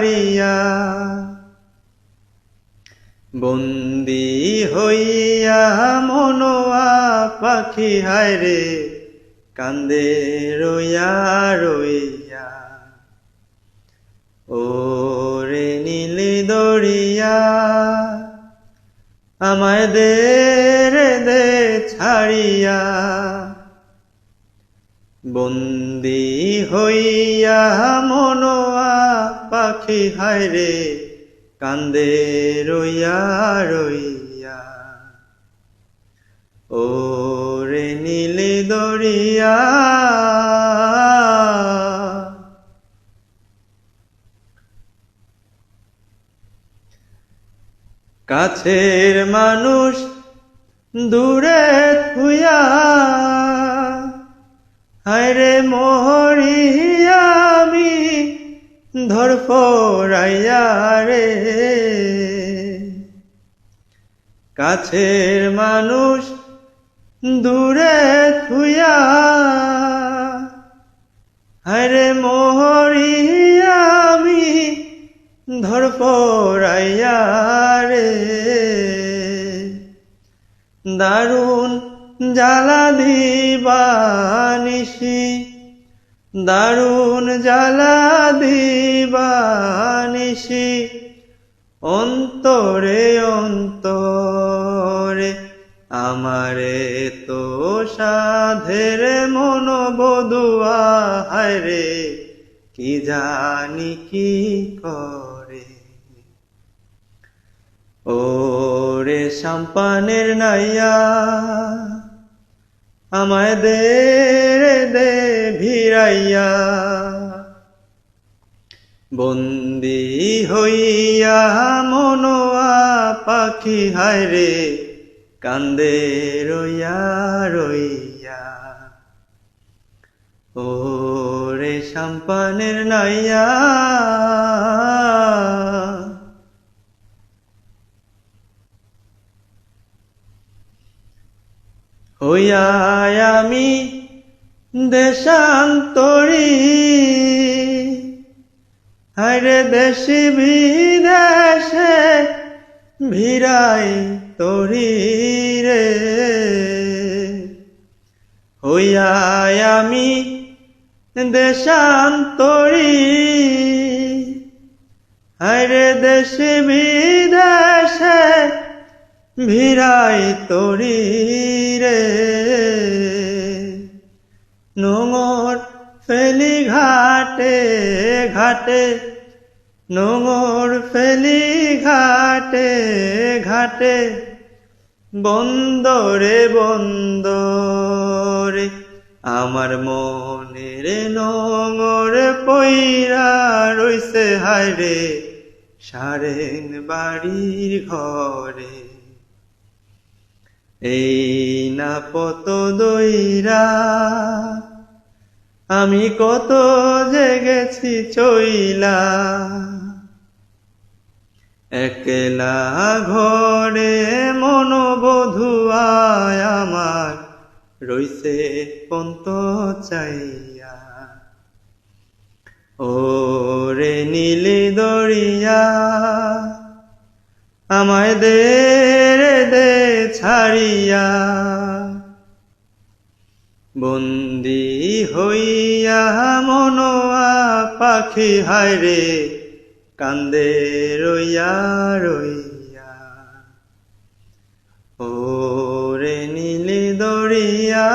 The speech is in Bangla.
ছাড়িয়া বন্দী হইয়া মনোয়া পাখি হায়রে কান্দে রইয়া রইয়া ওরে নীলি দরিয়া আমায় দে রে দে ছাড়িয়া বন্দী হইয়া মনোয়া পাখি হায়রে কান্দে রইয়া রইয়া ওরে নীলি দরিয়া কাছের মানুষ দূরে থুইয়া হায়রে মোহরিয়া আমি ধরফরাইয়া রে কাছের মানুষ দূরে থুইয়া হায়রে মোহরিয়া আমি ধরফরাইয়া রে দারুণ জ্বালা দিবানিশি দারুণ জ্বালা দিবানিশি অন্তরে অন্তরে আমারে তো সাধের মন বধুয়া হায়রে কি জানি কি করে ওরে সাম্পানের নাইয়া আমায় দে রে দে ভিড়াইয়া বন্দী হইয়া মনোয়া পাখি হায়রে কান্দে রইয়া রইয়া ওরে সাম্পানের নাইয়া হইয়া আমি দেশান্তরী হায়রে দেশে বিদেশে ভিড়াই তরি রে হইয়া আমি দেশান্তরী হায়রে দেশে বিদেশে ভিড়াই তরি রে নোঙর ফেলি ঘাটে ঘাটে নোঙর ফেলি ঘাটে ঘাটে বন্দরে বন্দরে আমার মনের নোঙর পইরা রইছে হায়রে সারেং বাড়ির ঘরে এই না পত দইরা আমি কত জেগেছি চইলা একলা ঘরে মনোবধুয়ায় আমার রইছে পন্ত চাইয়া ওরে নীলি দরিয়া আমায় দে রে দে ছাড়িয়া বন্দী হইয়া মনোয়া পাখি হায়রে কান্দে রইয়া রইয়া ওরে নীলি দরিয়া